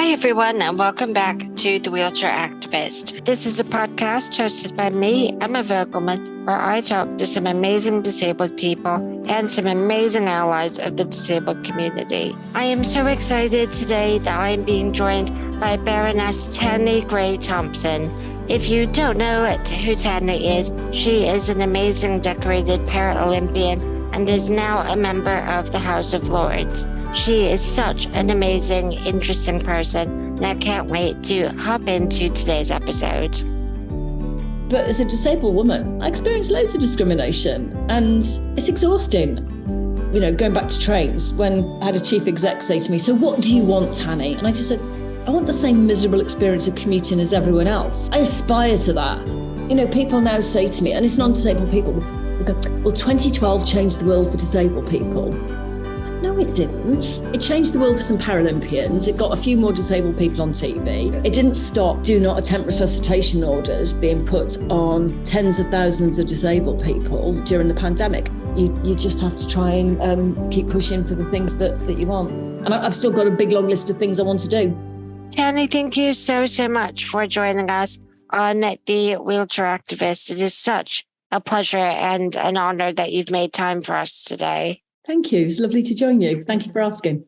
Hi, everyone, and welcome back to The Wheelchair Activist. This is a podcast hosted by me, Emma Vogelman, where I talk to some amazing disabled people and some amazing allies of the disabled community. I am so excited today that I am being joined by Baroness Tanni Grey-Thompson. If you don't know who Tanni is, she is an amazing decorated Paralympian and is now a member of the House of Lords. She is such an amazing, interesting person, and I can't wait to hop into today's episode. But as a disabled woman, I experienced loads of discrimination, and it's exhausting. You know, going back to trains, when I had a chief exec say to me, "So what do you want, Tanni?" And I just said, "I want the same miserable experience of commuting as everyone else. I aspire to that." You know, people now say to me, and it's non-disabled people, go, "Well, 2012 changed the world for disabled people." No, it didn't. It changed the world for some Paralympians. It got a few more disabled people on TV. It didn't stop do not attempt resuscitation orders being put on tens of thousands of disabled people during the pandemic. You just have to try and keep pushing for the things that you want. And I've still got a big long list of things I want to do. Tanni, thank you so much for joining us on The Wheelchair Activist. It is such a pleasure and an honor that you've made time for us today. Thank you. It's lovely to join you. Thank you for asking.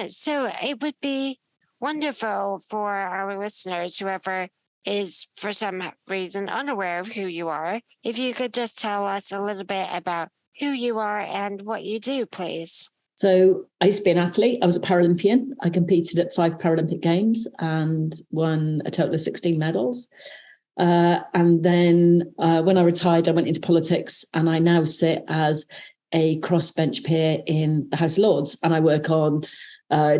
So it would be wonderful for our listeners, whoever is for some reason unaware of who you are, if you could just tell us a little bit about who you are and what you do, please. So I used to be an athlete. I was a Paralympian. I competed at 5 Paralympic Games and won a total of 16 medals. And then when I retired, I went into politics, and I now sit as a crossbench peer in the House of Lords, and I work on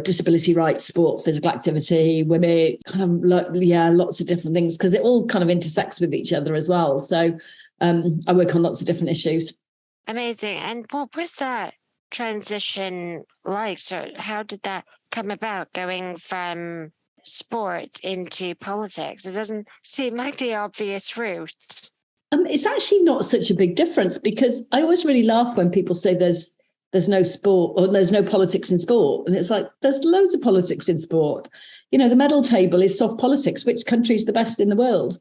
disability rights, sport, physical activity, women, lots of different things, because it all kind of intersects with each other as well. So I work on lots of different issues. Amazing. And what was that transition like? So how did that come about, going from sport into politics? It doesn't seem like the obvious route. It's actually not such a big difference, because I always really laugh when people say there's no sport or there's no politics in sport. And it's like, there's loads of politics in sport. You know, the medal table is soft politics. Which country is the best in the world?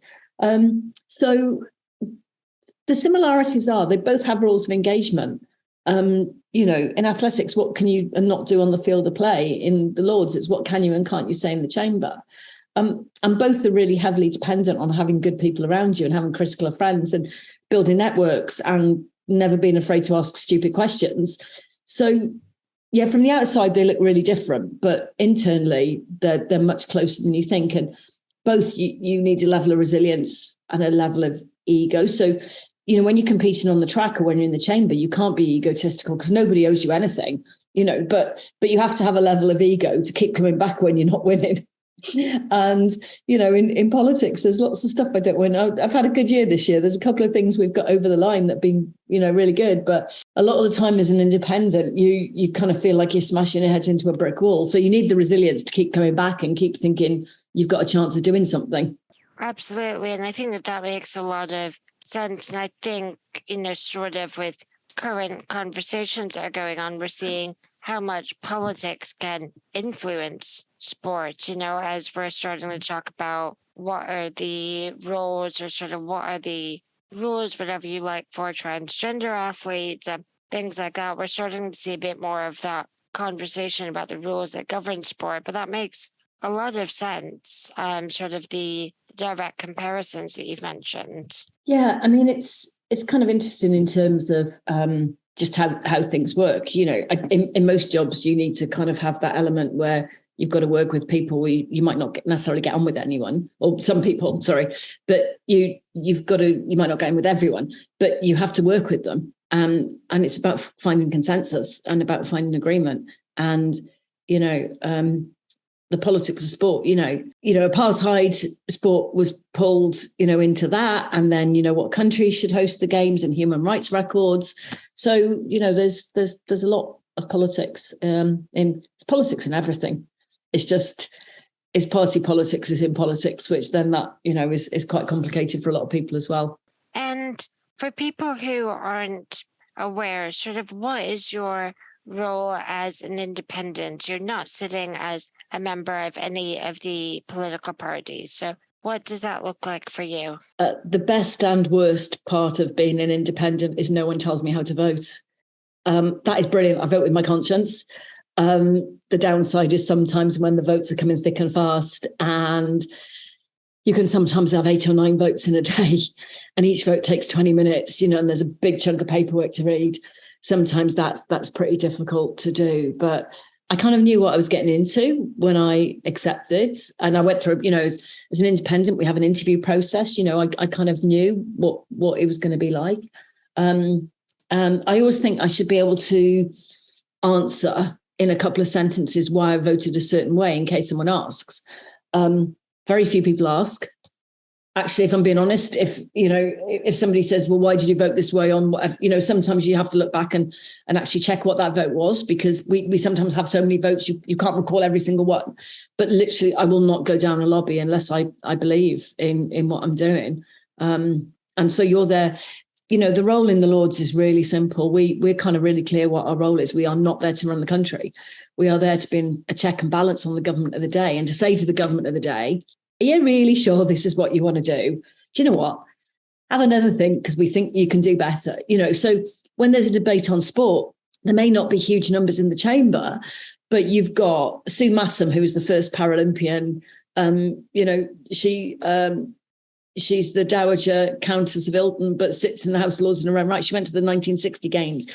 So the similarities are they both have rules of engagement. You know, in athletics, what can you not do on the field of play? In the Lords, it's what can you and can't you say in the chamber? And both are really heavily dependent on having good people around you and having critical friends and building networks and never being afraid to ask stupid questions. So, yeah, from the outside, they look really different, but internally, they're much closer than you think. And both you need a level of resilience and a level of ego. So, you know, when you're competing on the track or when you're in the chamber, you can't be egotistical because nobody owes you anything, you know, but you have to have a level of ego to keep coming back when you're not winning. And, you know, in politics, there's lots of stuff I don't win. I've had a good year this year. There's a couple of things we've got over the line that have been, you know, really good. But a lot of the time as an independent, you kind of feel like you're smashing your head into a brick wall. So you need the resilience to keep coming back and keep thinking you've got a chance of doing something. Absolutely. And I think that makes a lot of sense. And I think, you know, sort of with current conversations that are going on, we're seeing how much politics can influence sport, you know, as we're starting to talk about what are the roles or sort of what are the rules, whatever you like, for transgender athletes and things like that. We're starting to see a bit more of that conversation about the rules that govern sport, but that makes a lot of sense, sort of the direct comparisons that you've mentioned. Yeah, I mean, it's kind of interesting in terms of just how things work. You know, in most jobs, you need to kind of have that element where you've got to work with people where you might not necessarily get on with anyone, or some people, sorry, but you might not get on with everyone, but you have to work with them. And it's about finding consensus and about finding agreement. And, you know, the politics of sport, you know, apartheid sport was pulled, you know, into that. And then, you know, what countries should host the games and human rights records. So, you know, there's a lot of politics it's politics and everything. It's just, it's party politics is in politics, which then that, you know, is quite complicated for a lot of people as well. And for people who aren't aware, sort of what is your role as an independent? You're not sitting as a member of any of the political parties. So what does that look like for you? The best and worst part of being an independent is no one tells me how to vote. That is brilliant. I vote with my conscience. The downside is sometimes when the votes are coming thick and fast, and you can sometimes have 8 or 9 votes in a day, and each vote takes 20 minutes, and there's a big chunk of paperwork to read. Sometimes that's pretty difficult to do, but I kind of knew what I was getting into when I accepted. And I went through, as an independent, we have an interview process. I kind of knew what it was going to be like. And I always think I should be able to answer in a couple of sentences why I voted a certain way in case someone asks. Very few people ask. Actually, if I'm being honest, if somebody says, well, why did you vote this way on whatever, sometimes you have to look back and actually check what that vote was, because we sometimes have so many votes, you can't recall every single one. But literally, I will not go down a lobby unless I believe in what I'm doing. And so you're there. The role in the Lords is really simple. We're kind of really clear what our role is. We are not there to run the country. We are there to be a check and balance on the government of the day, and to say to the government of the day, are you really sure this is what you want to do? Do you know what? Have another think, because we think you can do better. So when there's a debate on sport, there may not be huge numbers in the chamber, but you've got Sue Massam, who was the first Paralympian. She's the Dowager Countess of Ilton, but sits in the House of Lords in her own right. She went to the 1960 Games.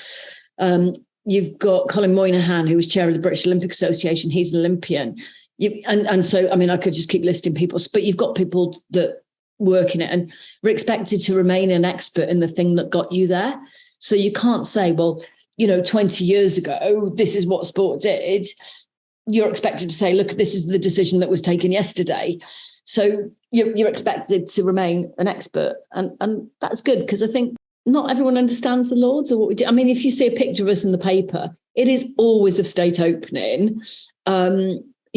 You've got Colin Moynihan, who was chair of the British Olympic Association. He's an Olympian. So, I could just keep listing people, but you've got people that work in it and we're expected to remain an expert in the thing that got you there. So you can't say, well, 20 years ago, this is what sport did. You're expected to say, look, this is the decision that was taken yesterday. So you're expected to remain an expert. And that's good, because I think not everyone understands the Lords or what we do. If you see a picture of us in the paper, it is always of state opening.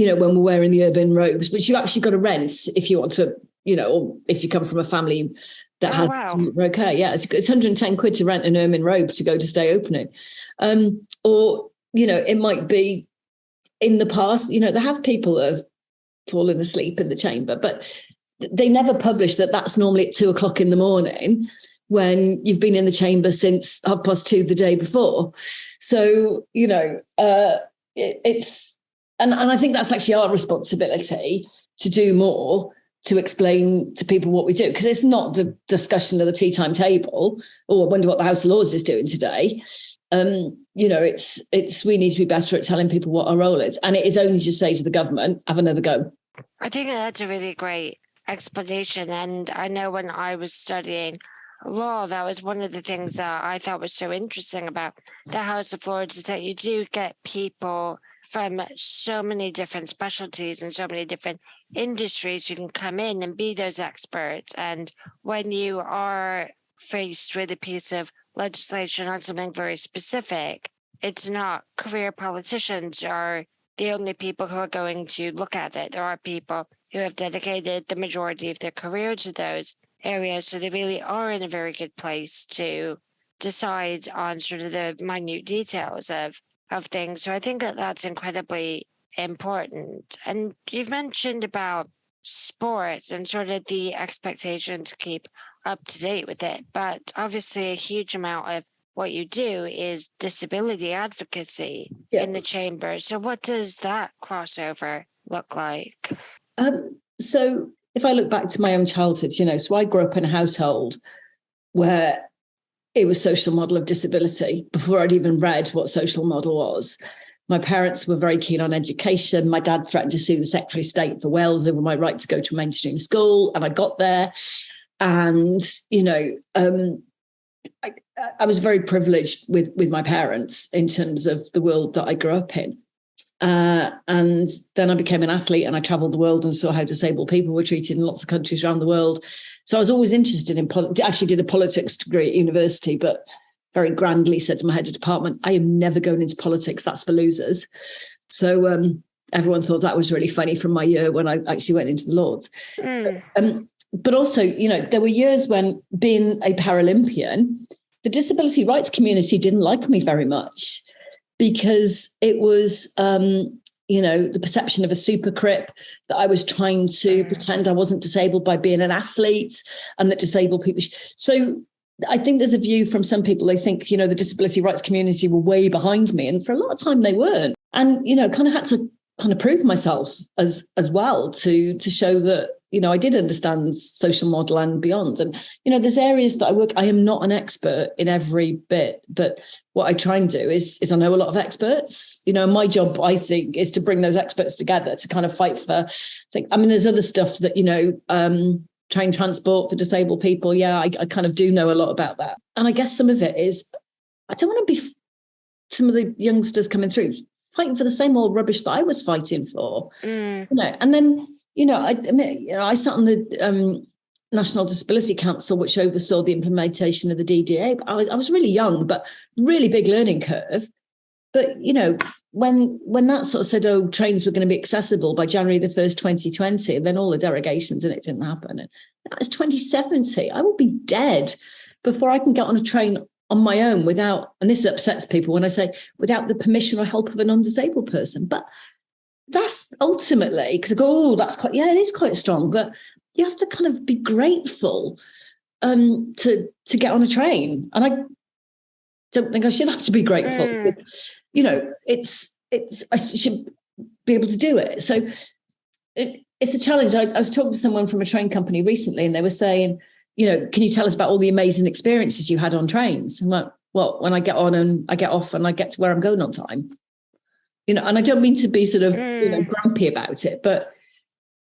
When we're wearing the urban robes, which you actually got to rent if you want to, or if you come from a family that has. Wow. Okay, yeah, it's 110 quid to rent an ermine robe to go to stay opening. Or, it might be in the past, they have people that have fallen asleep in the chamber, but they never publish that that's normally at 2:00 in the morning when you've been in the chamber since 2:30 the day before. So, it's. And I think that's actually our responsibility to do more to explain to people what we do, because it's not the discussion of the tea time table, or I wonder what the House of Lords is doing today. It's we need to be better at telling people what our role is, and it is only to say to the government, have another go. I think that's a really great explanation, and I know when I was studying law, that was one of the things that I thought was so interesting about the House of Lords, is that you do get people from so many different specialties and so many different industries who can come in and be those experts. And when you are faced with a piece of legislation on something very specific, it's not career politicians are the only people who are going to look at it. There are people who have dedicated the majority of their career to those areas. So they really are in a very good place to decide on sort of the minute details of things. So I think that that's incredibly important. And you've mentioned about sports and sort of the expectation to keep up to date with it. But obviously a huge amount of what you do is disability advocacy in the chamber. So what does that crossover look like? So if I look back to my own childhood, so I grew up in a household where it was social model of disability before I'd even read what social model was. My parents were very keen on education. My dad threatened to sue the Secretary of State for Wales over my right to go to a mainstream school. And I got there. And, I was very privileged with my parents in terms of the world that I grew up in. And then I became an athlete and I traveled the world and saw how disabled people were treated in lots of countries around the world. So I was always interested in politics. Actually did a politics degree at university, but very grandly said to my head of department, I am never going into politics. That's for losers. So everyone thought that was really funny from my year when I actually went into the Lords. But also, there were years when, being a Paralympian, the disability rights community didn't like me very much, because it was the perception of a super crip, that I was trying to pretend I wasn't disabled by being an athlete, and that disabled people. So I think there's a view from some people, they think, the disability rights community were way behind me. And for a lot of time they weren't. And, kind of had to prove myself as well to show that, I did understand social model and beyond. And, there's areas that I work, I am not an expert in every bit, but what I try and do is I know a lot of experts. My job, I think, is to bring those experts together to kind of fight for, there's other stuff that, train transport for disabled people. Yeah, I kind of do know a lot about that. And I guess some of it is, I don't want to be some of the youngsters coming through fighting for the same old rubbish that I was fighting for. And then, I sat on the National Disability Council, which oversaw the implementation of the DDA. But I was really young, but really big learning curve. But, when that sort of said, trains were going to be accessible by January the 1st, 2020, and then all the derogations and it didn't happen. And that was 2070. I will be dead before I can get on a train on my own without, and this upsets people when I say without the permission or help of a non-disabled person. But that's ultimately, because I go, it is quite strong, but you have to kind of be grateful to get on a train. And I don't think I should have to be grateful. I should be able to do it. So it's a challenge. I was talking to someone from a train company recently, and they were saying, can you tell us about all the amazing experiences you had on trains? I'm like, well, when I get on and I get off and I get to where I'm going on time, and I don't mean to be sort of grumpy about it, but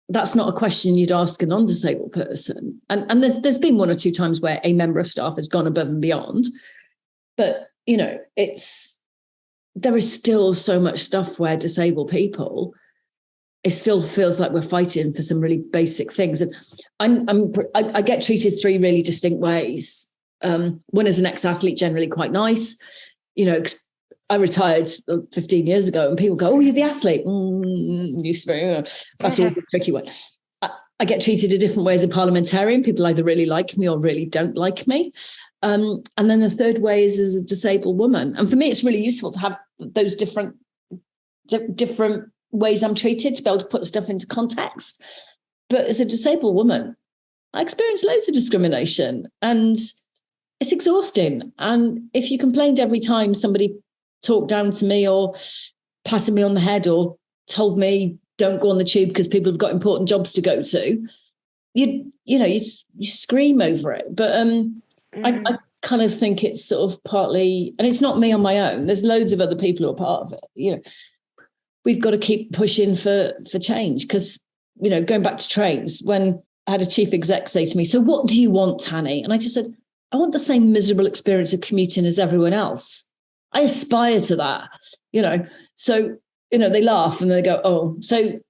that's not a question you'd ask a non-disabled person. And there's been one or two times where a member of staff has gone above and beyond, but there is still so much stuff where disabled people, it still feels like we're fighting for some really basic things. And I get treated three really distinct ways. One as an ex-athlete, generally quite nice. I retired 15 years ago, and people go, "Oh, you're the athlete." That's all the tricky one. I get treated a different way as a parliamentarian. People either really like me or really don't like me. And then the third way is as a disabled woman. And for me, it's really useful to have those different ways I'm treated, to be able to put stuff into context. But as a disabled woman, I experience loads of discrimination, and it's exhausting. And if you complained every time somebody talked down to me or patted me on the head or told me don't go on the tube because people have got important jobs to go to, you scream over it. But I kind of think it's sort of partly, and it's not me on my own. There's loads of other people who are part of it. We've got to keep pushing for change, because, going back to trains, when I had a chief exec say to me, "So what do you want, Tanni?" And I just said, "I want the same miserable experience of commuting as everyone else. I aspire to that." So, they laugh and they go, "Oh." So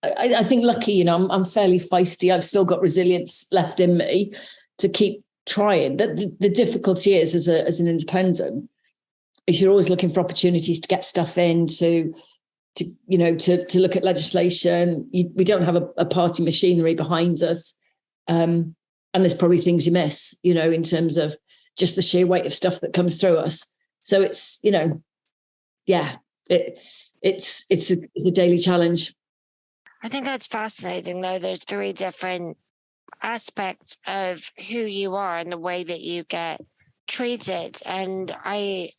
I think lucky, I'm fairly feisty. I've still got resilience left in me to keep trying. The difficulty is, as an independent, is you're always looking for opportunities to get stuff in, to look at legislation. We don't have a party machinery behind us. And there's probably things you miss, in terms of just the sheer weight of stuff that comes through us. So it's, it's a daily challenge. I think that's fascinating, though. There's three different aspects of who you are and the way that you get treated. And I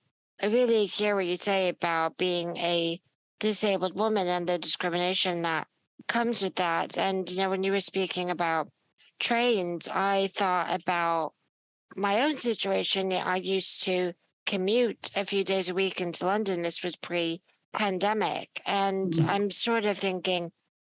really hear what you say about being a disabled woman and the discrimination that comes with that. And, when you were speaking about trains, I thought about my own situation. I used to commute a few days a week into London. This was pre-pandemic. And I'm sort of thinking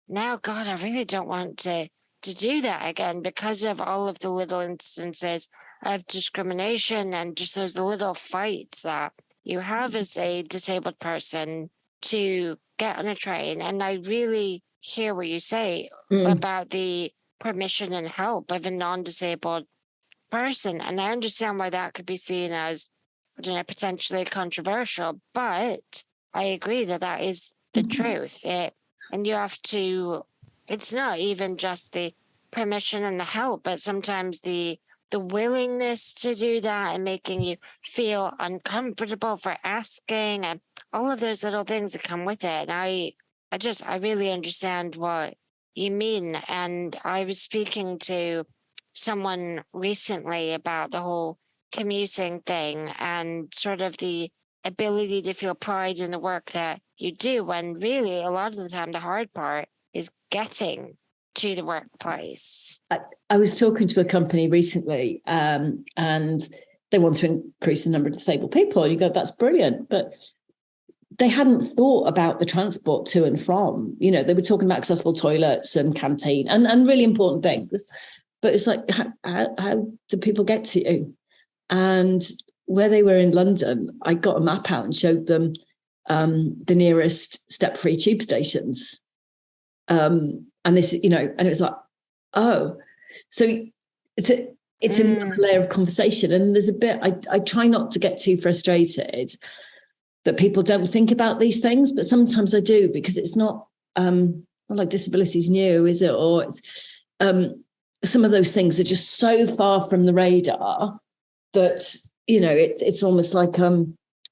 now, God, I really don't want to do that again, because of all of the little instances of discrimination and just those little fights that you have as a disabled person to get on a train. And I really hear what you say about the permission and help of a non-disabled person. And I understand why that could be seen as, potentially controversial, but I agree that is the truth. And you have to, it's not even just the permission and the help, but sometimes the willingness to do that and making you feel uncomfortable for asking and all of those little things that come with it. And I really understand what you mean. And I was speaking to someone recently about the whole commuting thing and sort of the ability to feel pride in the work that you do, when really a lot of the time the hard part is getting to the workplace. I was talking to a company recently, and they want to increase the number of disabled people. And you go, that's brilliant. But they hadn't thought about the transport to and from. You know, they were talking about accessible toilets and canteen and really important things. But it's like, how do people get to you? And where they were in London, I got a map out and showed them the nearest step-free tube stations. And this, you know, and it was like, oh, so it's another layer of conversation. And there's a bit, I try not to get too frustrated that people don't think about these things, but sometimes I do, because it's not like disability is new, is it? Or it's some of those things are just so far from the radar that, you know, it's almost like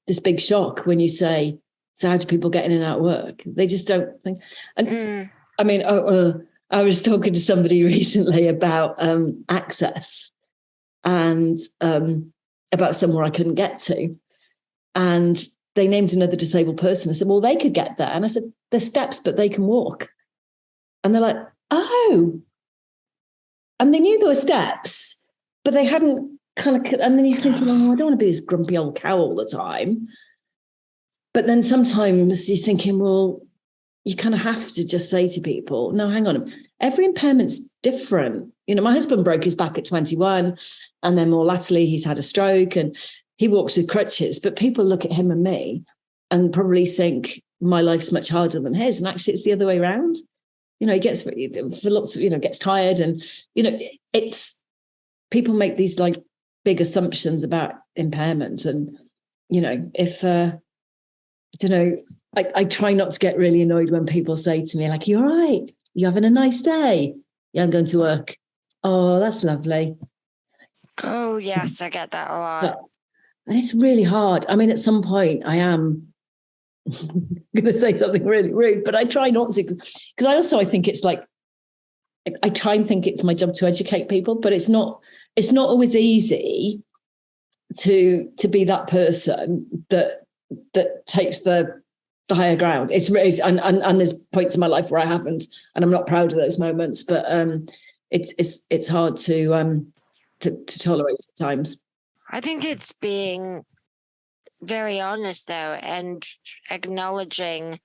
this big shock when you say, so how do people get in and out of work? They just don't think. And I mean, I was talking to somebody recently about access and about somewhere I couldn't get to. And they named another disabled person. I said, well, they could get there. And I said, there's steps, but they can walk. And they're like, oh. And they knew there were steps, but they hadn't kind of, and then you're thinking, oh, I don't want to be this grumpy old cow all the time. But then sometimes you're thinking, well, you kind of have to just say to people, no, hang on, every impairment's different. You know, my husband broke his back at 21, and then more latterly he's had a stroke and he walks with crutches, but people look at him and me and probably think my life's much harder than his. And actually it's the other way around. You know, he gets, for lots of, you know, gets tired, and, you know, it's, people make these like big assumptions about impairment. And, you know, if, I don't know, I try not to get really annoyed when people say to me, like, you're right, you having a nice day? Yeah, I'm going to work. Oh, that's lovely. Oh, yes, I get that a lot. And it's really hard. I mean, at some point I am going to say something really rude, but I try not to, because I think it's like, I try and think it's my job to educate people, but it's not always easy to be that person that takes the higher ground. It's really, and there's points in my life where I haven't, and I'm not proud of those moments, but it's hard to tolerate at times. I think it's being very honest, though, and acknowledging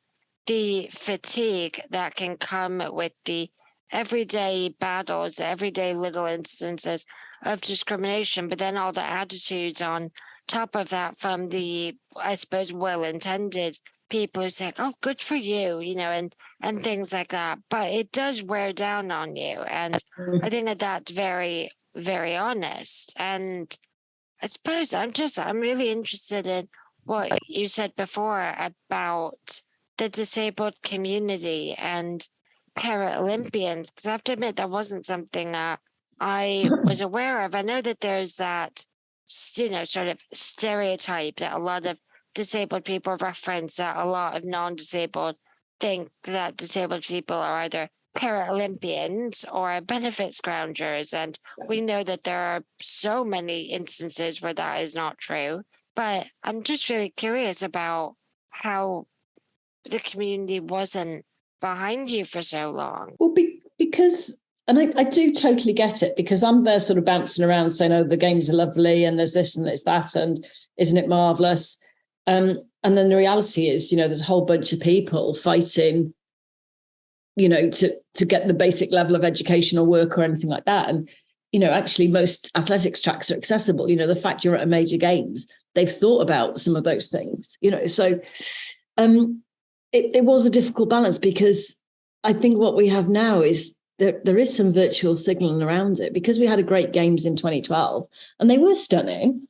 the fatigue that can come with the everyday battles, the everyday little instances of discrimination, but then all the attitudes on top of that from the, I suppose, well-intended people who say, oh, good for you, you know, and things like that. But it does wear down on you. And I think that's very, very honest. And I suppose I'm really interested in what you said before about the disabled community and Paralympians, because I have to admit that wasn't something that I was aware of. I know that there's that, you know, sort of stereotype that a lot of disabled people reference, that a lot of non-disabled think that disabled people are either Paralympians or benefit scroungers. And we know that there are so many instances where that is not true. But I'm just really curious about how the community wasn't behind you for so long. Well, because, and I do totally get it, because I'm there sort of bouncing around saying, oh, the games are lovely and there's this and there's that, and isn't it marvellous? And then the reality is, you know, there's a whole bunch of people fighting, you know, to get the basic level of education or work or anything like that. And, you know, actually most athletics tracks are accessible. You know, the fact you're at a major games, they've thought about some of those things, you know. So it was a difficult balance, because I think what we have now is there is some virtual signalling around it, because we had a great games in 2012 and they were stunning.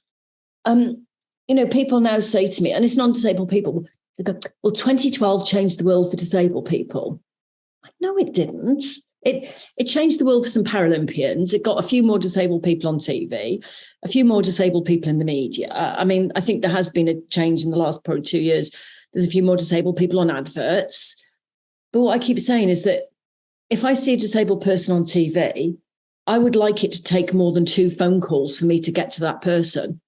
You know, people now say to me, and it's non-disabled people, they go, well, 2012 changed the world for disabled people. No, it didn't. It changed the world for some Paralympians. It got a few more disabled people on TV, a few more disabled people in the media. I mean, I think there has been a change in the last probably 2 years. There's a few more disabled people on adverts. But what I keep saying is that if I see a disabled person on TV, I would like it to take more than 2 phone calls for me to get to that person.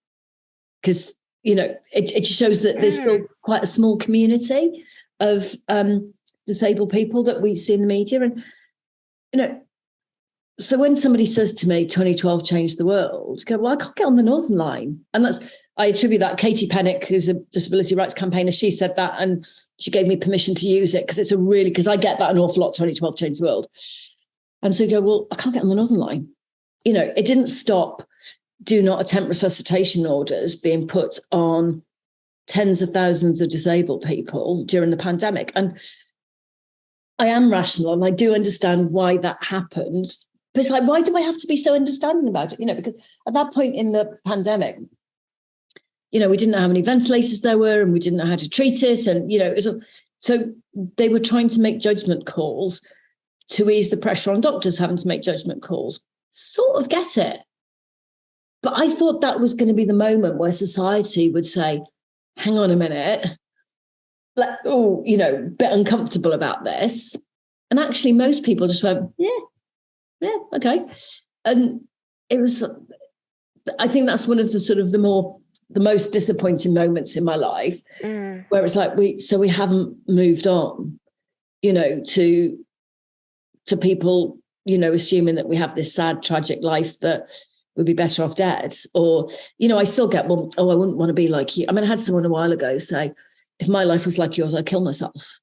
Because, it just shows that there's still quite a small community of disabled people that we see in the media. And, so when somebody says to me, 2012 changed the world, I go, well, I can't get on the Northern Line. And I attribute that. Katie Pennick, who's a disability rights campaigner, she said that, and she gave me permission to use it because I get that an awful lot, 2012 changed the world. And so you go, well, I can't get on the Northern Line. It didn't stop do not attempt resuscitation orders being put on tens of thousands of disabled people during the pandemic. And I am rational and I do understand why that happened. But it's like, why do I have to be so understanding about it? Because at that point in the pandemic, we didn't know how many ventilators there were and we didn't know how to treat it. And, so they were trying to make judgment calls to ease the pressure on doctors having to make judgment calls. Sort of get it. But I thought that was going to be the moment where society would say, hang on a minute, bit uncomfortable about this. And actually, most people just went, yeah, okay. And it was, I think that's one of the sort of the most disappointing moments in my life, where it's like, we haven't moved on, to people, assuming that we have this sad, tragic life that would be better off dead. Or, I still get, I wouldn't want to be like you. I mean, I had someone a while ago say, if my life was like yours, I'd kill myself.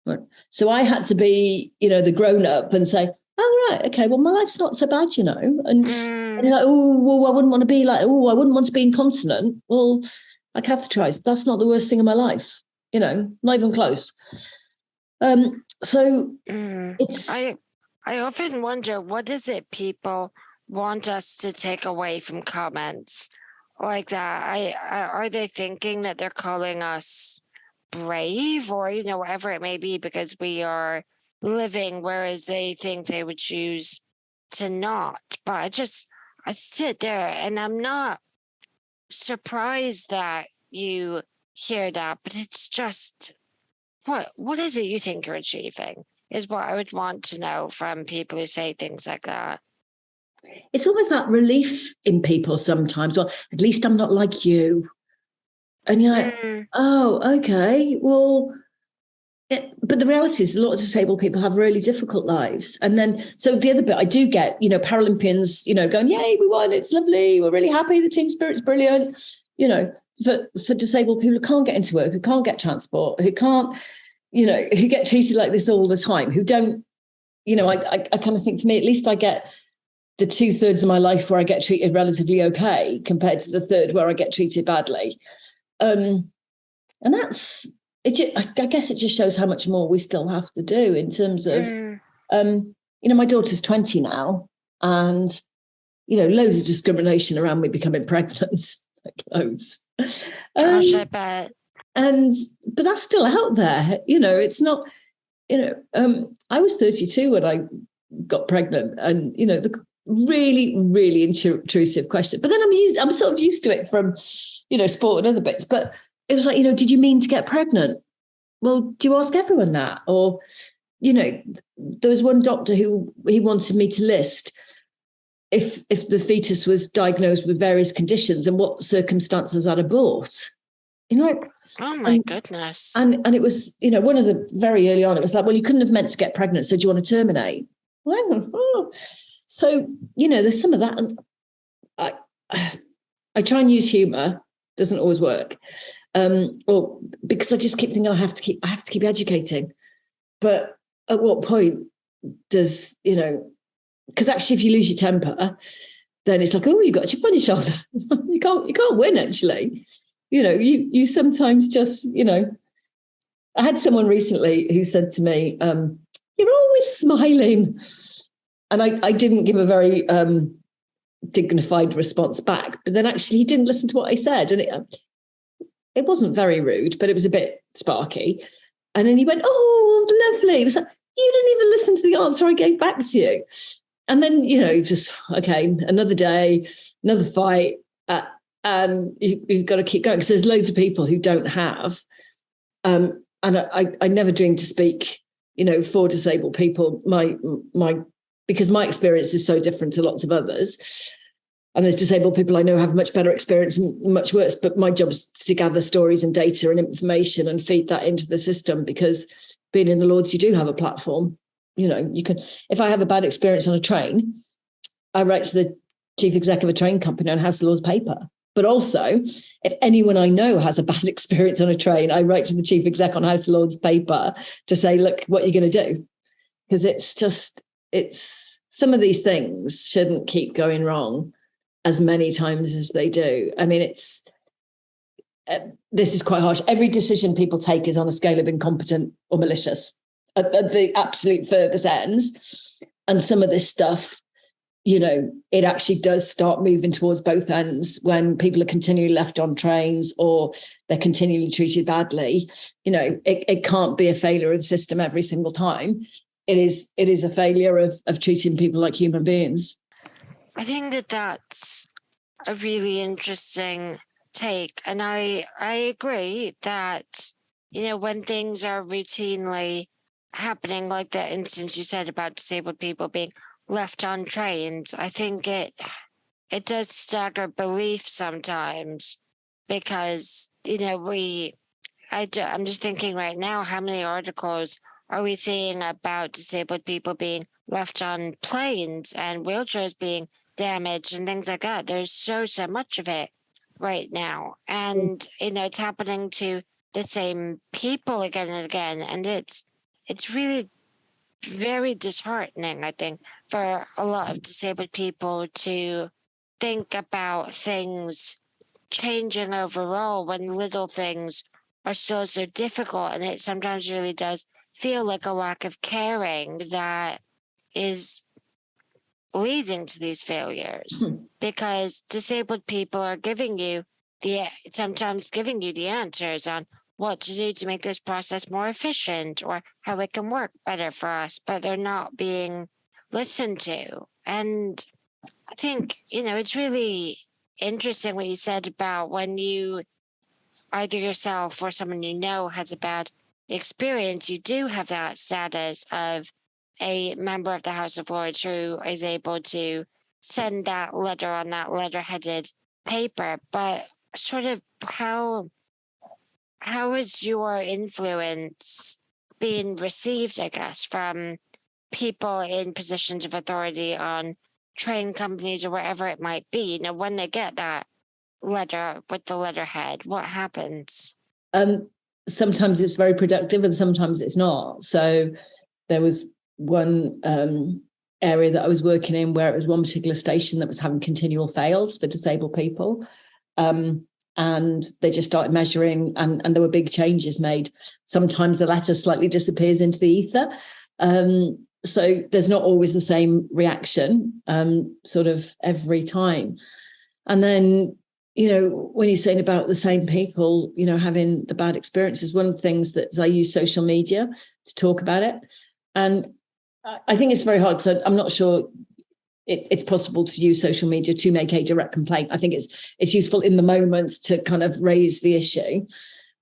Right. So I had to be, the grown up and say, oh, right, okay, well, my life's not so bad, And you're like, I wouldn't want to be like, I wouldn't want to be incontinent. Well, I catheterized. That's not the worst thing in my life, not even close. So it's... I often wonder, what is it people want us to take away from comments like that? Are they thinking that they're calling us brave or, whatever it may be, because we are living, whereas they think they would choose to not? But I sit there and I'm not surprised that you hear that, but it's just, what is it you think you're achieving is what I would want to know from people who say things like that. It's almost that relief in people sometimes. Well, at least I'm not like you. And you're like, oh, okay, well, but the reality is a lot of disabled people have really difficult lives. And then, so the other bit I do get, Paralympians, going, yay, we won, it's lovely, we're really happy, the team spirit's brilliant, for disabled people who can't get into work, who can't get transport, who can't, who get treated like this all the time, who don't, I kind of think for me, at least I get the 2/3 of my life where I get treated relatively okay compared to the third where I get treated badly. And that's, I guess it just shows how much more we still have to do in terms of, my daughter's 20 now and, loads of discrimination around me becoming pregnant, like loads. Gosh, I bet. But that's still out there, it's not, I was 32 when I got pregnant and, the really, really intrusive question. But then I'm sort of used to it from, sport and other bits. But it was like, did you mean to get pregnant? Well, do you ask everyone that? Or, there was one doctor who he wanted me to list if the fetus was diagnosed with various conditions and what circumstances I'd abort. Oh my goodness. And it was, one of the very early on, it was like, well, you couldn't have meant to get pregnant, so do you want to terminate? Well, so, there's some of that. And I try and use humour, doesn't always work. Or because I just keep thinking I have to keep educating. But at what point does, because actually if you lose your temper, then it's like, oh, you've got a chip on your shoulder. you can't win, actually. You sometimes just, I had someone recently who said to me, you're always smiling. And I didn't give a very dignified response back. But then actually he didn't listen to what I said. And it wasn't very rude, but it was a bit sparky. And then he went, oh, lovely. It was like, you didn't even listen to the answer I gave back to you. And then, just, okay, another day, another fight. And you've got to keep going because there's loads of people who don't have I never dreamed to speak, for disabled people. Because my experience is so different to lots of others. And there's disabled people I know have much better experience and much worse, but my job is to gather stories and data and information and feed that into the system, because being in the Lords, you do have a platform. You can, if I have a bad experience on a train, I write to the chief exec of a train company on House of Lords paper. But also, if anyone I know has a bad experience on a train, I write to the chief exec on House of Lords paper to say, look, what are you going to do? Because it's some of these things shouldn't keep going wrong as many times as they do. I mean, this is quite harsh. Every decision people take is on a scale of incompetent or malicious at the absolute furthest ends. And some of this stuff, it actually does start moving towards both ends when people are continually left on trains or they're continually treated badly. It can't be a failure of the system every single time. It is a failure of treating people like human beings. I think that's a really interesting take. And I agree that, when things are routinely happening, like the instance you said about disabled people being left on trains, I think it does stagger belief sometimes, because, I'm just thinking right now, how many articles are we seeing about disabled people being left on planes and wheelchairs being damaged and things like that? There's so much of it right now. And, it's happening to the same people again and again. And it's really very disheartening, I think, for a lot of disabled people to think about things changing overall when little things are still so difficult. And it sometimes really does feel like a lack of caring that is leading to these failures, because disabled people are sometimes giving you the answers on what to do to make this process more efficient or how it can work better for us, but they're not being listened to. And I think, it's really interesting what you said about when you, either yourself or someone has a bad experience, you do have that status of a member of the House of Lords who is able to send that letter on that letter-headed paper. But sort of how is your influence being received, I guess, from people in positions of authority on train companies or wherever it might be? When they get that letter with the letterhead, what happens? Sometimes it's very productive and sometimes it's not. So there was one area that I was working in where it was one particular station that was having continual fails for disabled people. And they just started measuring and there were big changes made. Sometimes the letter slightly disappears into the ether. So there's not always the same reaction sort of every time. And then, when you're saying about the same people, having the bad experiences, one of the things that I use social media to talk about it. And I think it's very hard because I'm not sure it's possible to use social media to make a direct complaint. I think it's useful in the moment to kind of raise the issue.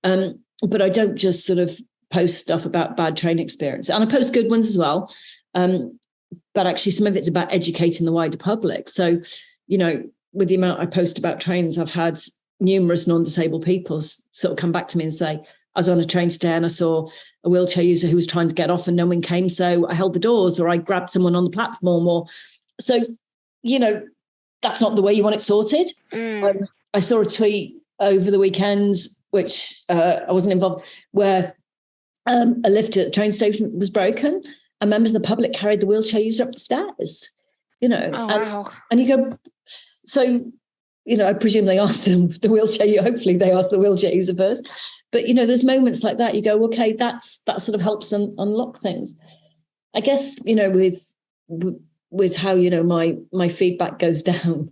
But I don't just sort of post stuff about bad train experience. And I post good ones as well. But actually some of it's about educating the wider public. So, with the amount I post about trains, I've had numerous non-disabled people sort of come back to me and say, I was on a train today and I saw a wheelchair user who was trying to get off and no one came. So I held the doors, or I grabbed someone on the platform, so, that's not the way you want it sorted. I saw a tweet over the weekend, which I wasn't involved, where a lift at the train station was broken and members of the public carried the wheelchair user up the stairs, Wow. And you go, so, I presume they asked them, hopefully they asked the wheelchair user first. But, there's moments like that. You go, okay, that sort of helps unlock things. I guess, with how, my feedback goes down.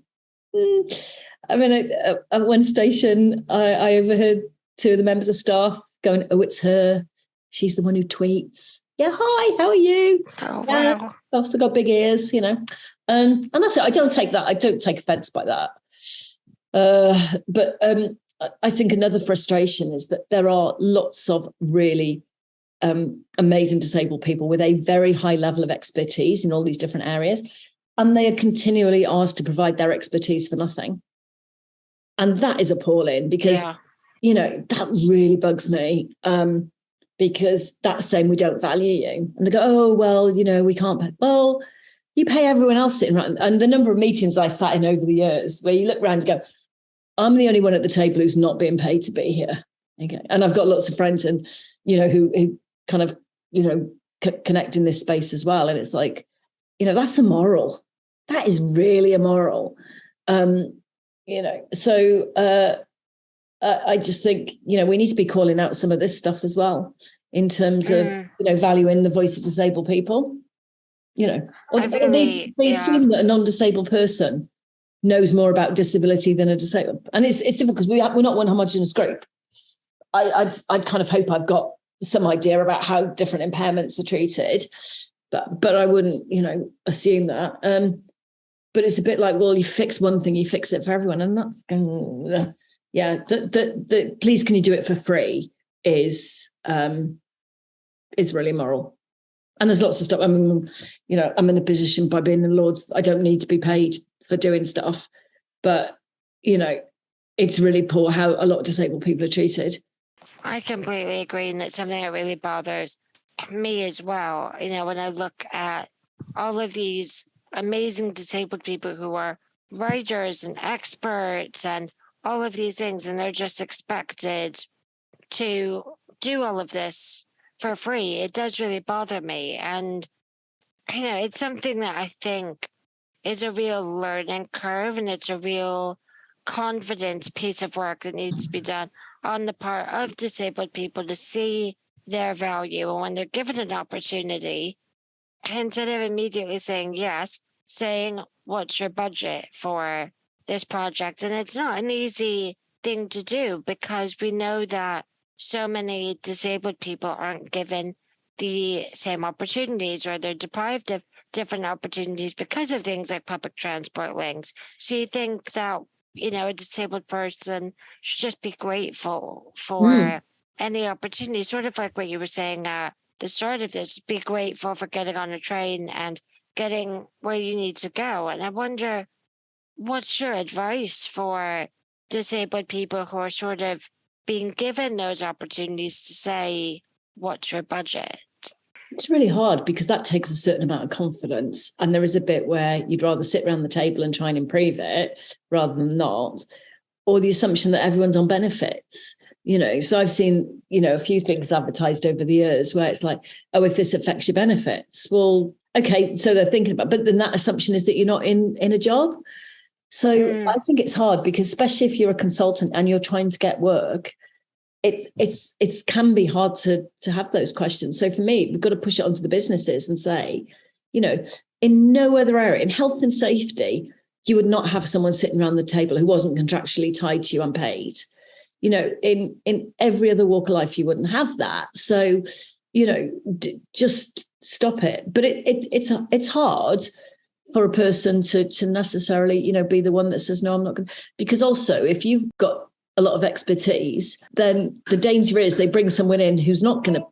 I mean, at one station, I overheard two of the members of staff going, oh, it's her. She's the one who tweets. Yeah, hi, how are you? Oh, wow. I've also got big ears, and that's it. I don't take offense by that. But I think another frustration is that there are lots of really amazing disabled people with a very high level of expertise in all these different areas, and they are continually asked to provide their expertise for nothing. And that is appalling, because, that really bugs me, because that's saying we don't value you. And they go, oh, well, we can't pay. Well, you pay everyone else sitting around. And the number of meetings I sat in over the years where you look around and go, I'm the only one at the table who's not being paid to be here. Okay. And I've got lots of friends and, who kind of, connect in this space as well. And it's like, that's immoral. That is really immoral. So I just think, we need to be calling out some of this stuff as well, in terms of, valuing the voice of disabled people, or they assume that a non-disabled person knows more about disability than a disabled. And it's difficult because we're not one homogenous group. I'd kind of hope I've got some idea about how different impairments are treated, but I wouldn't, assume that. But it's a bit like, well, you fix one thing, you fix it for everyone. And that's, the please can you do it for free is really immoral. And there's lots of stuff. I mean, I'm in a position by being in the Lords, I don't need to be paid for doing stuff. But, it's really poor how a lot of disabled people are treated. I completely agree. And that's something that really bothers me as well. When I look at all of these amazing disabled people who are writers and experts and all of these things, and they're just expected to do all of this for free. It does really bother me. And, it's something that I think is a real learning curve, and it's a real confidence piece of work that needs to be done on the part of disabled people to see their value. And when they're given an opportunity, instead of immediately saying yes, saying, what's your budget for this project? And it's not an easy thing to do, because we know that so many disabled people aren't given the same opportunities, or they're deprived of different opportunities because of things like public transport links. So you think that, a disabled person should just be grateful for any opportunity, sort of like what you were saying at the start of this, be grateful for getting on a train and getting where you need to go. And I wonder, what's your advice for disabled people who are sort of being given those opportunities to say, what's your budget? It's really hard, because that takes a certain amount of confidence. And there is a bit where you'd rather sit around the table and try and improve it rather than not, or the assumption that everyone's on benefits. So I've seen, a few things advertised over the years where it's like, oh, if this affects your benefits, well, okay, so they're thinking about, but then that assumption is that you're not in a job. So I think it's hard, because especially if you're a consultant and you're trying to get work, it can be hard to have those questions. So for me, we've got to push it onto the businesses and say, in no other area, in health and safety, you would not have someone sitting around the table who wasn't contractually tied to you unpaid. In every other walk of life, you wouldn't have that. So, just stop it. But it's hard for a person to necessarily, be the one that says, no, I'm not going to. Because also, if you've got a lot of expertise, then the danger is they bring someone in who's not going to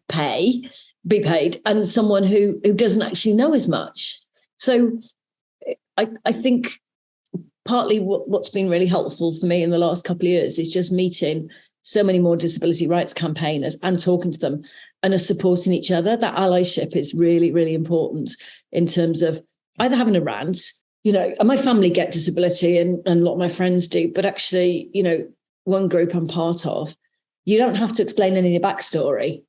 be paid, and someone who doesn't actually know as much. So I think partly what's been really helpful for me in the last couple of years is just meeting so many more disability rights campaigners and talking to them and us supporting each other. That allyship is really, really important in terms of either having a rant, and my family get disability and a lot of my friends do, but actually, one group I'm part of, you don't have to explain any of the backstory.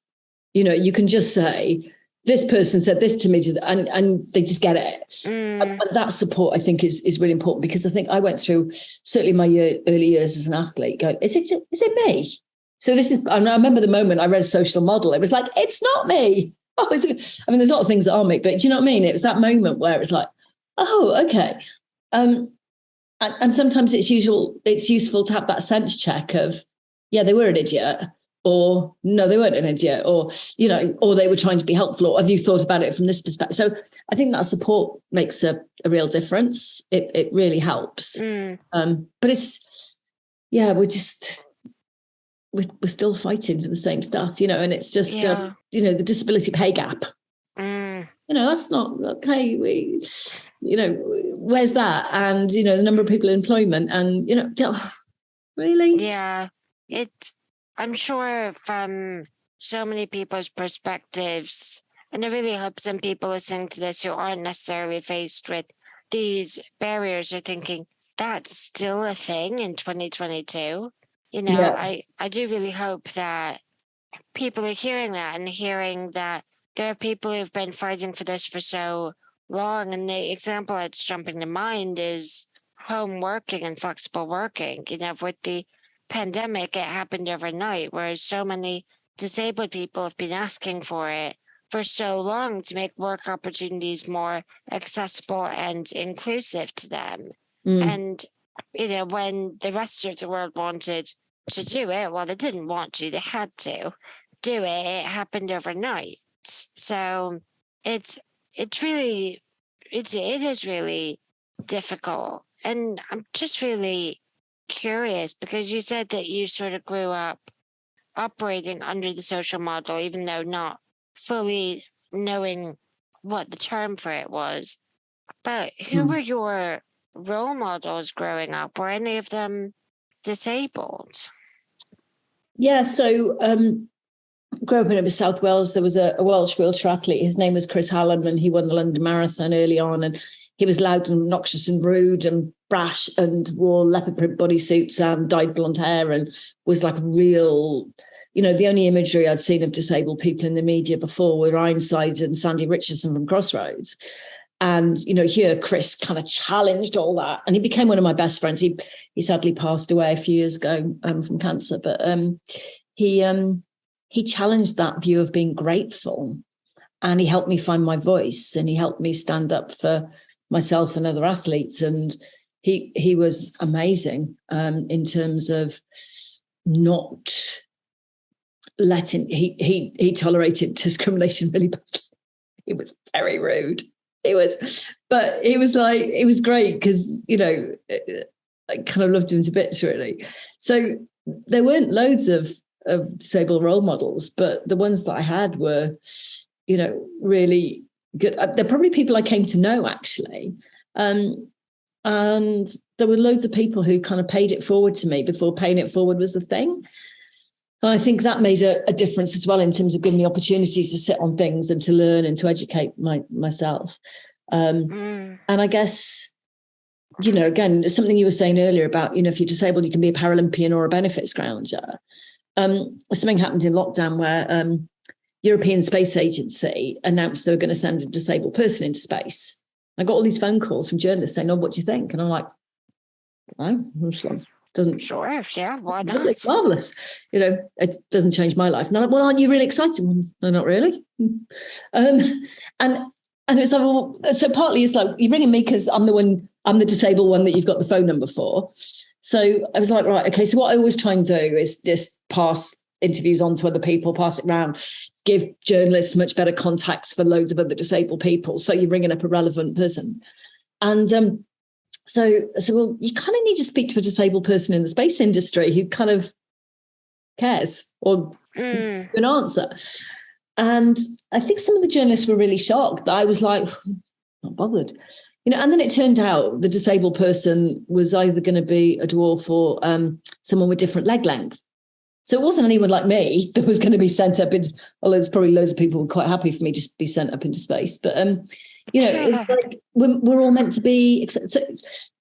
You can just say, this person said this to me, and they just get it. And that support, I think, is really important, because I think I went through, certainly my early years as an athlete, going, is it me? So I remember the moment I read a social model, it was like, it's not me. Oh, there's a lot of things that are me, but do you know what I mean? It was that moment where it was like, oh, okay. And sometimes it's useful to have that sense check of, yeah, they were an idiot, or no, they weren't an idiot, or, or they were trying to be helpful, or have you thought about it from this perspective? So I think that support makes a real difference. It really helps. But we're still fighting for the same stuff, and it's just, Yeah. the disability pay gap. That's not okay. Where's that? And, the number of people in employment and, really? Yeah. I'm sure from so many people's perspectives, and I really hope some people listening to this who aren't necessarily faced with these barriers are thinking, that's still a thing in 2022. Yeah. I do really hope that people are hearing that and hearing that there are people who've been fighting for this for so long. And the example that's jumping to mind is home working and flexible working. With the pandemic, it happened overnight, whereas so many disabled people have been asking for it for so long to make work opportunities more accessible and inclusive to them. And, when the rest of the world wanted to do it, well, they didn't want to, they had to do it. It happened overnight. So it is really difficult. And I'm just really curious because you said that you sort of grew up operating under the social model, even though not fully knowing what the term for it was. But who were your role models growing up? Were any of them disabled? Yeah, so growing up in South Wales, there was a Welsh wheelchair athlete. His name was Chris Hallam, and he won the London Marathon early on. And he was loud and obnoxious and rude and brash and wore leopard print bodysuits and dyed blonde hair and was like real. The only imagery I'd seen of disabled people in the media before were Ironside and Sandy Richardson from Crossroads. And, here Chris kind of challenged all that. And he became one of my best friends. He sadly passed away a few years ago from cancer. But he challenged that view of being grateful. And he helped me find my voice. And he helped me stand up for myself and other athletes. And he was amazing in terms of not letting, he tolerated discrimination really badly. He was very rude. But it was great because, I kind of loved him to bits, really. So there weren't loads of disabled role models, but the ones that I had were, really good. They're probably people I came to know, actually. And there were loads of people who kind of paid it forward to me before paying it forward was the thing. And I think that made a difference as well in terms of giving me opportunities to sit on things and to learn and to educate myself. And I guess, again, something you were saying earlier about, if you're disabled, you can be a Paralympian or a benefits grounder. Something happened in lockdown where European Space Agency announced they were going to send a disabled person into space. I got all these phone calls from journalists saying, "Oh, what do you think?" And I'm like, "No, doesn't." Sure, yeah, why not? It's marvelous. It doesn't change my life. And I'm like, "Well, aren't you really excited?" Well, no, not really. And it's like, well, so partly it's like you're ringing me because I'm the disabled one that you've got the phone number for. So I was like, right, okay. So what I always try and do is just pass interviews on to other people, pass it around, give journalists much better contacts for loads of other disabled people. So you're ringing up a relevant person. And so well, you kind of need to speak to a disabled person in the space industry who kind of cares or give an answer. And I think some of the journalists were really shocked. I was like, not bothered. And then it turned out the disabled person was either going to be a dwarf or someone with different leg length. So it wasn't anyone like me that was going to be sent up into, although there's probably loads of people who were quite happy for me to be sent up into space. But, it's like we're all meant to be. So,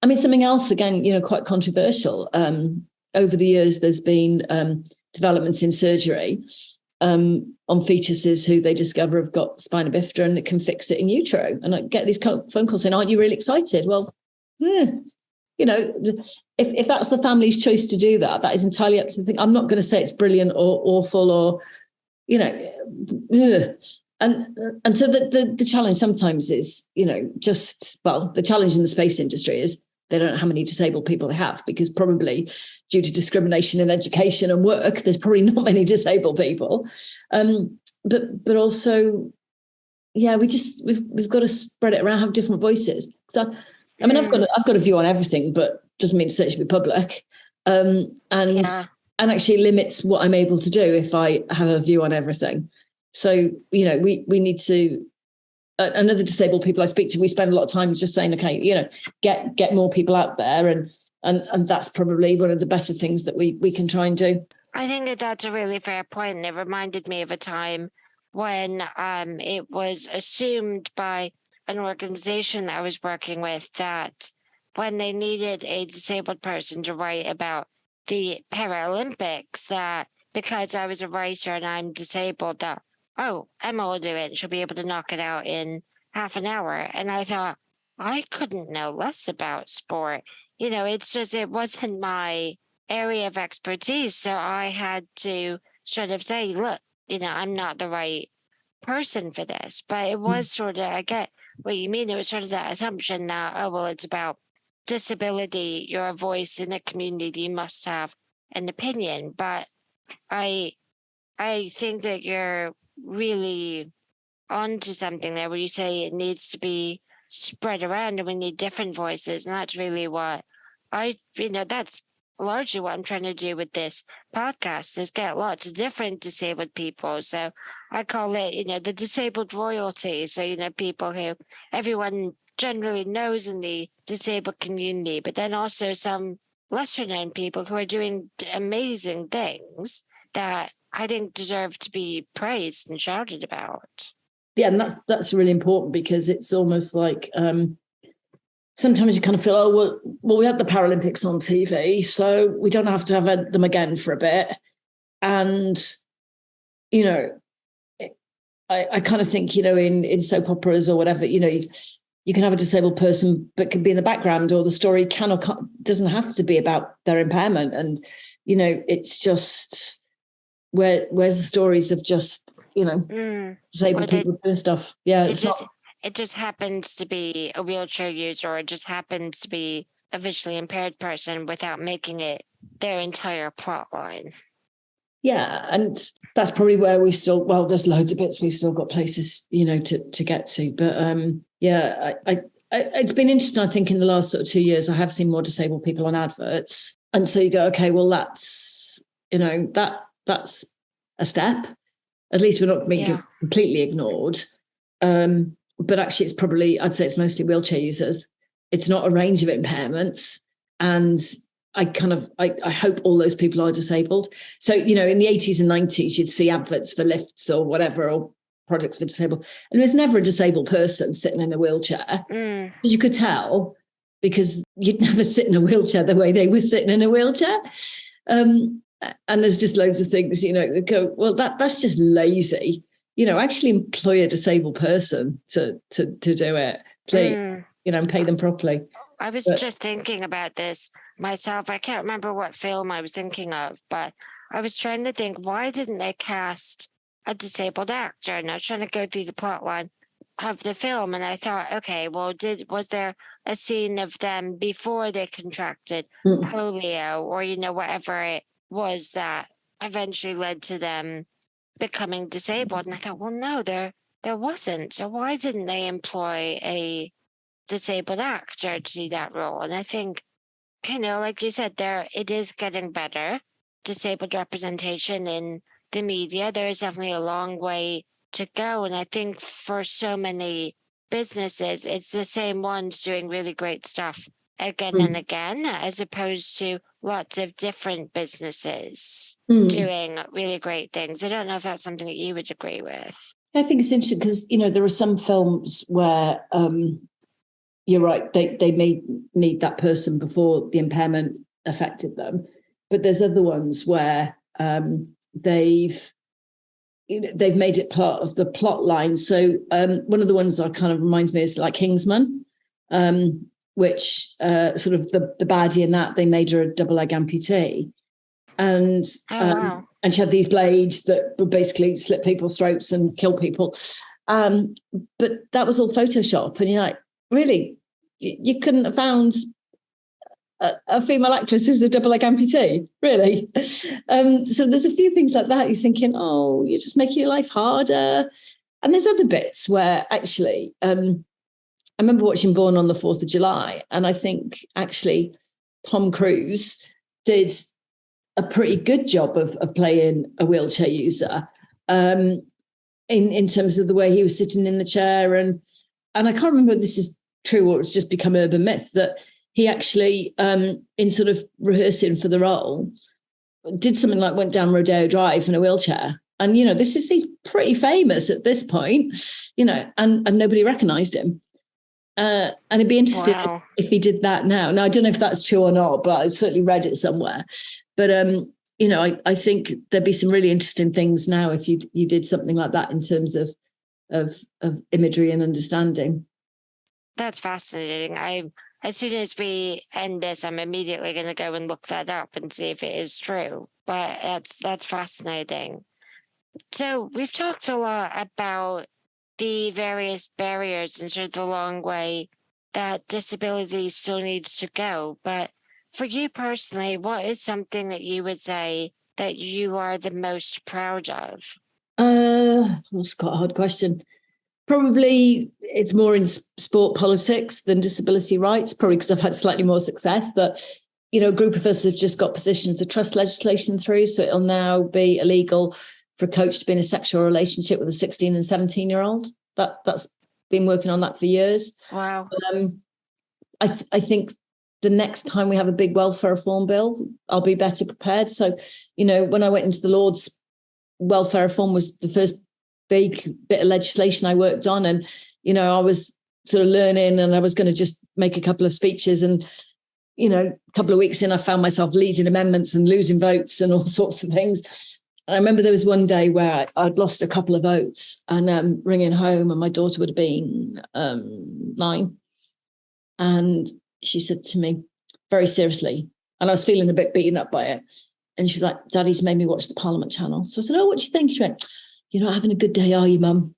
I mean, something else, again, quite controversial. Over the years, there's been developments in surgery on fetuses who they discover have got spina bifida and it can fix it in utero. And I get these phone calls saying, "Aren't you really excited?" Well, if that's the family's choice to do that, that is entirely up to the thing. I'm not going to say it's brilliant or awful or, and so the challenge sometimes is, the challenge in the space industry is they don't know how many disabled people they have, because probably due to discrimination in education and work, there's probably not many disabled people. But also, yeah, we've got to spread it around, have different voices. So, I've got a view on everything, but doesn't mean to say it should be public. And and actually limits what I'm able to do if I have a view on everything. So, you know, we need to, and other disabled people I speak to, we spend a lot of time just saying, okay, you know, get more people out there. And that's probably one of the better things that we can try and do. I think that that's a really fair point. And it reminded me of a time when it was assumed by an organization that I was working with that when they needed a disabled person to write about the Paralympics, that because I was a writer and I'm disabled, that, oh, Emma will do it. She'll be able to knock it out in half an hour. And I thought, I couldn't know less about sport. You know, it's just, it wasn't my area of expertise. So I had to sort of say, look, you know, I'm not the right person for this. But it was sort of, I get what you mean. It was sort of that assumption that, oh, well, it's about disability, you're a voice in the community, you must have an opinion. But I think that you're really onto something there where you say it needs to be spread around and we need different voices. And that's really what that's largely what I'm trying to do with this podcast, is get lots of different disabled people. So I call it, you know, the disabled royalty. So, you know, people who everyone generally knows in the disabled community, but then also some lesser known people who are doing amazing things that I think deserve to be praised and shouted about. Yeah, and that's really important, because it's almost like sometimes you kind of feel, oh, well, we had the Paralympics on TV, so we don't have to have them again for a bit. And, you know, I kind of think, you know, in soap operas or whatever, you know, you can have a disabled person, but can be in the background, or the story doesn't have to be about their impairment. And, you know, it's just where's the stories of just, you know, disabled people doing stuff. Yeah, it just happens to be a wheelchair user, or it just happens to be a visually impaired person, without making it their entire plot line. Yeah, and that's probably where there's loads of bits we've still got places, you know, to get to. But yeah, I it's been interesting. I think in the last sort of 2 years, I have seen more disabled people on adverts, and so you go, okay, well, that's, you know, that's a step. At least we're not being completely ignored. But actually, it's probably, I'd say it's mostly wheelchair users. It's not a range of impairments. And I hope all those people are disabled. So, you know, in the 80s and 90s, you'd see adverts for lifts or whatever, or products for disabled. And there's never a disabled person sitting in a wheelchair. Because you could tell, because you'd never sit in a wheelchair the way they were sitting in a wheelchair. And there's just loads of things, you know, that go, well, that's just lazy. You know, actually employ a disabled person to do it, please, you know, and pay them properly. I was just thinking about this myself. I can't remember what film I was thinking of, but I was trying to think, why didn't they cast a disabled actor? And I was trying to go through the plot line of the film, and I thought, okay, well, was there a scene of them before they contracted polio, or, you know, whatever it was that eventually led to them becoming disabled? And I thought, well, no, there wasn't. So why didn't they employ a disabled actor to do that role? And I think, you know, like you said, it is getting better, disabled representation in the media. There is definitely a long way to go. And I think for so many businesses, it's the same ones doing really great stuff again and again, as opposed to lots of different businesses doing really great things. I don't know if that's something that you would agree with. I think it's interesting because, you know, there are some films where you're right, they may need that person before the impairment affected them, but there's other ones where they've made it part of the plot line. So one of the ones that kind of reminds me is like Kingsman, which sort of the baddie in that, they made her a double leg amputee. And and she had these blades that would basically slit people's throats and kill people. But that was all Photoshop. And you're like, really? You couldn't have found a female actress who's a double leg amputee? Really? So there's a few things like that. You're thinking, oh, you're just making your life harder. And there's other bits where actually, I remember watching Born on the 4th of July, and I think actually Tom Cruise did a pretty good job of playing a wheelchair user, in terms of the way he was sitting in the chair. And I can't remember if this is true or it's just become urban myth, that he actually, in sort of rehearsing for the role, did something like went down Rodeo Drive in a wheelchair. And, he's pretty famous at this point, and nobody recognised him. And I'd be interested if he did that now. Now, I don't know if that's true or not, but I've certainly read it somewhere. But, I think there'd be some really interesting things now if you did something like that in terms of imagery and understanding. That's fascinating. As soon as we end this, I'm immediately going to go and look that up and see if it is true. But that's fascinating. So we've talked a lot about the various barriers and sort of the long way that disability still needs to go. But for you personally, what is something that you would say that you are the most proud of? That's quite a hard question. Probably it's more in sport politics than disability rights, probably because I've had slightly more success. But, a group of us have just got positions of trust legislation through. So it'll now be illegal for a coach to be in a sexual relationship with a 16 and 17-year-old. That's been working on that for years. Wow. I think the next time we have a big welfare reform bill, I'll be better prepared. So, when I went into the Lords, welfare reform was the first big bit of legislation I worked on. And, I was sort of learning, and I was going to just make a couple of speeches. And, a couple of weeks in, I found myself leading amendments and losing votes and all sorts of things. And I remember there was one day where I'd lost a couple of votes, and ringing home, and my daughter would have been 9. And she said to me very seriously, and I was feeling a bit beaten up by it. And she was like, "Daddy's made me watch the Parliament channel." So I said, "Oh, what do you think?" She went, "You're not having a good day, are you, Mum?"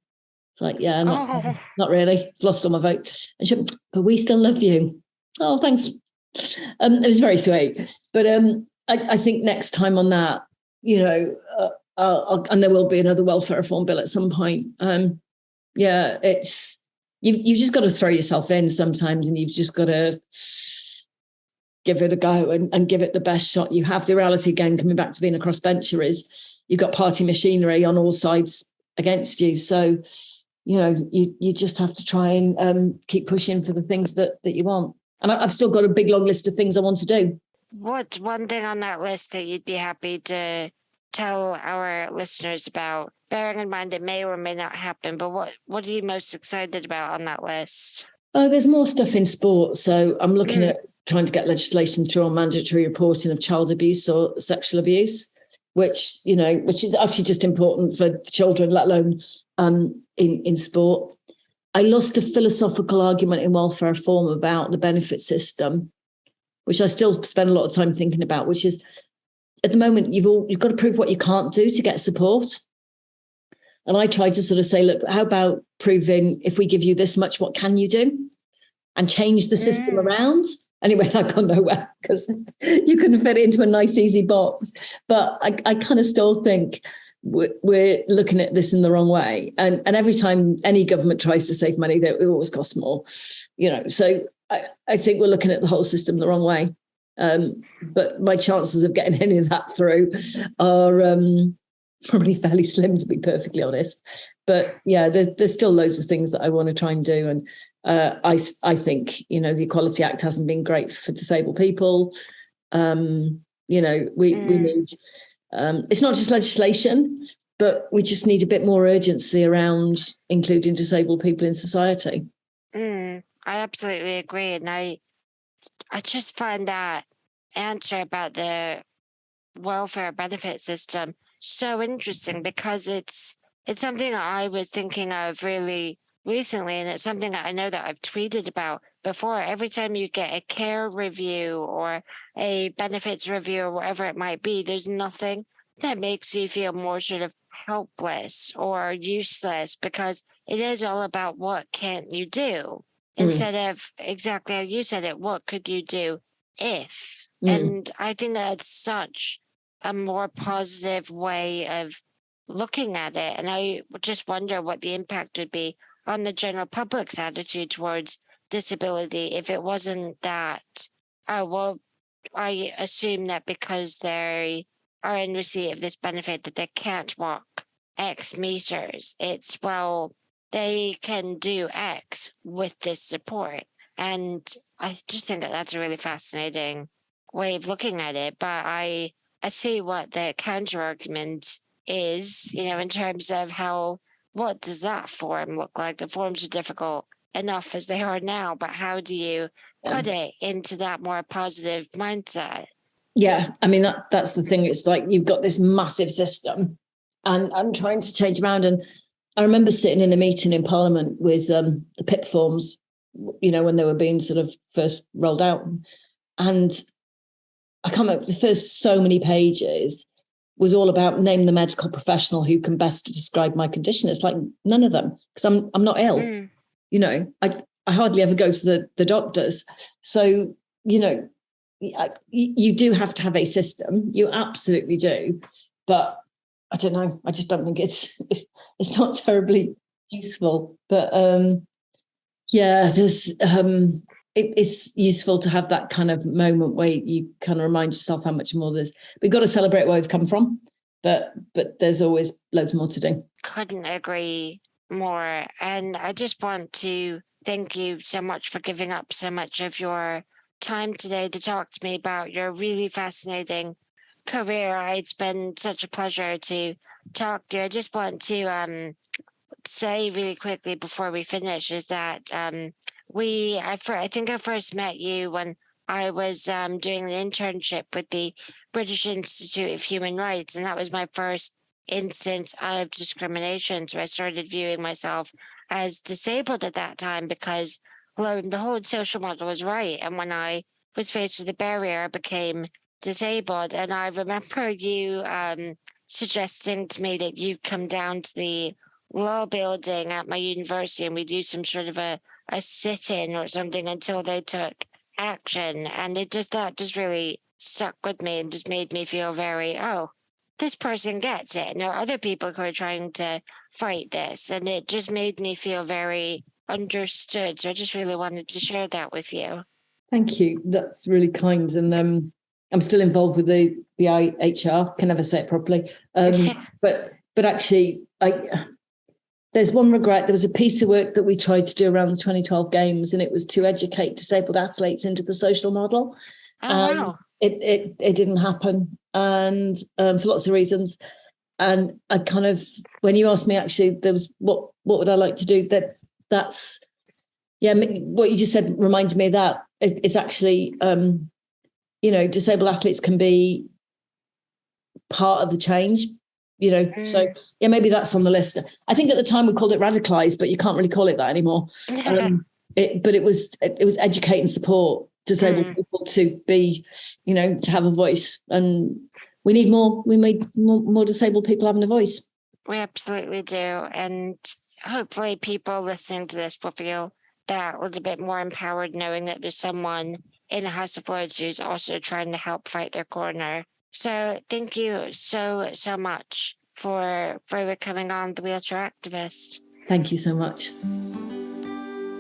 It's like, "Yeah, not really. I've lost all my vote." And she went, "But we still love you." Oh, thanks. It was very sweet. But I think next time on that, and there will be another welfare reform bill at some point. It's you've just got to throw yourself in sometimes, and you've just got to give it a go and give it the best shot you have. The reality, again, coming back to being a crossbencher, is you've got party machinery on all sides against you. So, you just have to try and keep pushing for the things that you want. And I've still got a big, long list of things I want to do. What's one thing on that list that you'd be happy to tell our listeners about, bearing in mind it may or may not happen, but what are you most excited about on that list? Oh, there's more stuff in sport. So I'm looking at trying to get legislation through on mandatory reporting of child abuse or sexual abuse, which is actually just important for children, let alone in sport. I lost a philosophical argument in welfare reform about the benefit system, which I still spend a lot of time thinking about, which is, at the moment, you've got to prove what you can't do to get support. And I tried to sort of say, look, how about proving, if we give you this much, what can you do? And change the system around. Anyway, that got nowhere because you couldn't fit it into a nice, easy box. But I kind of still think we're looking at this in the wrong way. And every time any government tries to save money, it always costs more. So I think we're looking at the whole system the wrong way. But my chances of getting any of that through are probably fairly slim, to be perfectly honest. But yeah, there's still loads of things that I want to try and do. And I think, the Equality Act hasn't been great for disabled people. We need, it's not just legislation, but we just need a bit more urgency around including disabled people in society. I absolutely agree. And I just find that answer about the welfare benefit system so interesting, because it's something that I was thinking of really recently, and it's something that I know that I've tweeted about before. Every time you get a care review or a benefits review or whatever it might be, there's nothing that makes you feel more sort of helpless or useless, because it is all about what can't you do instead of exactly how you said it, what could you do if? And I think that's such a more positive way of looking at it. And I just wonder what the impact would be on the general public's attitude towards disability if it wasn't that, oh, well, I assume that because they are in receipt of this benefit that they can't walk X meters, it's, well, they can do X with this support. And I just think that that's a really fascinating way of looking at it. But I see what the counter argument is, in terms of what does that form look like? The forms are difficult enough as they are now, but how do you put it into that more positive mindset? Yeah, I mean, that's the thing. It's like you've got this massive system and I'm trying to change around. And I remember sitting in a meeting in Parliament with the PIP forms, when they were being sort of first rolled out. And I can't remember, the first so many pages was all about name the medical professional who can best describe my condition. It's like none of them, because I'm not ill. I hardly ever go to the doctors. So, you do have to have a system. You absolutely do. But I don't know. I just don't think it's not terribly useful. But there's it's useful to have that kind of moment where you kind of remind yourself how much more there's. We've got to celebrate where we've come from, but there's always loads more to do. Couldn't agree more. And I just want to thank you so much for giving up so much of your time today to talk to me about your really fascinating career. It's been such a pleasure to talk to you. I just want to say really quickly before we finish is that I think I first met you when I was doing an internship with the British Institute of Human Rights, and that was my first instance of discrimination. So I started viewing myself as disabled at that time because, lo and behold, social model was right. And when I was faced with the barrier, I became disabled. And I remember you suggesting to me that you come down to the law building at my university and we do some sort of a sit-in or something until they took action. And that just really stuck with me and just made me feel very, this person gets it. And there are other people who are trying to fight this. And it just made me feel very understood. So I just really wanted to share that with you. Thank you. That's really kind. And I'm still involved with the IHR. Can never say it properly. But actually, there's one regret. There was a piece of work that we tried to do around the 2012 Games, and it was to educate disabled athletes into the social model. Wow. It didn't happen, and for lots of reasons. And I kind of, when you asked me, actually, there was what would I like to do? That's what you just said reminded me of that. It's actually, disabled athletes can be part of the change. So maybe that's on the list. I think at the time we called it radicalized, but you can't really call it that anymore. But it was educate and support disabled people to be, to have a voice, and we need more. We need more disabled people having a voice. We absolutely do, and hopefully people listening to this will feel that a little bit more empowered, knowing that there's someone in the House of Lords who's also trying to help fight their corner. So thank you so much for coming on The Wheelchair Activist. Thank you so much.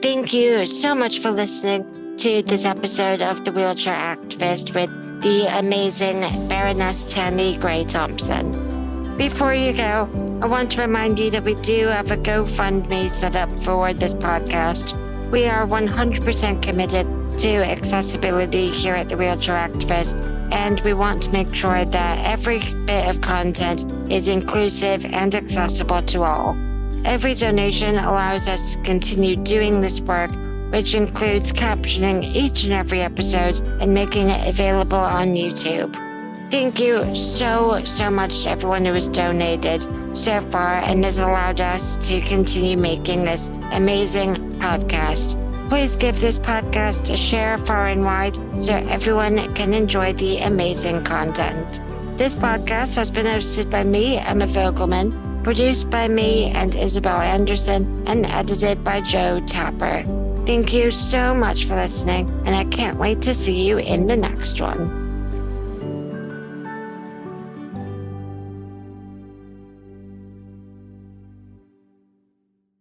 Thank you so much for listening to this episode of The Wheelchair Activist with the amazing Baroness Tanni Grey-Thompson. Before you go, I want to remind you that we do have a GoFundMe set up for this podcast. We are 100% committed to accessibility here at The Wheelchair Activist, and we want to make sure that every bit of content is inclusive and accessible to all. Every donation allows us to continue doing this work, which includes captioning each and every episode and making it available on YouTube. Thank you so much to everyone who has donated so far and has allowed us to continue making this amazing podcast. Please give this podcast a share far and wide so everyone can enjoy the amazing content. This podcast has been hosted by me, Emma Vogelman, produced by me and Isabel Anderson, and edited by Joe Tapper. Thank you so much for listening, and I can't wait to see you in the next one.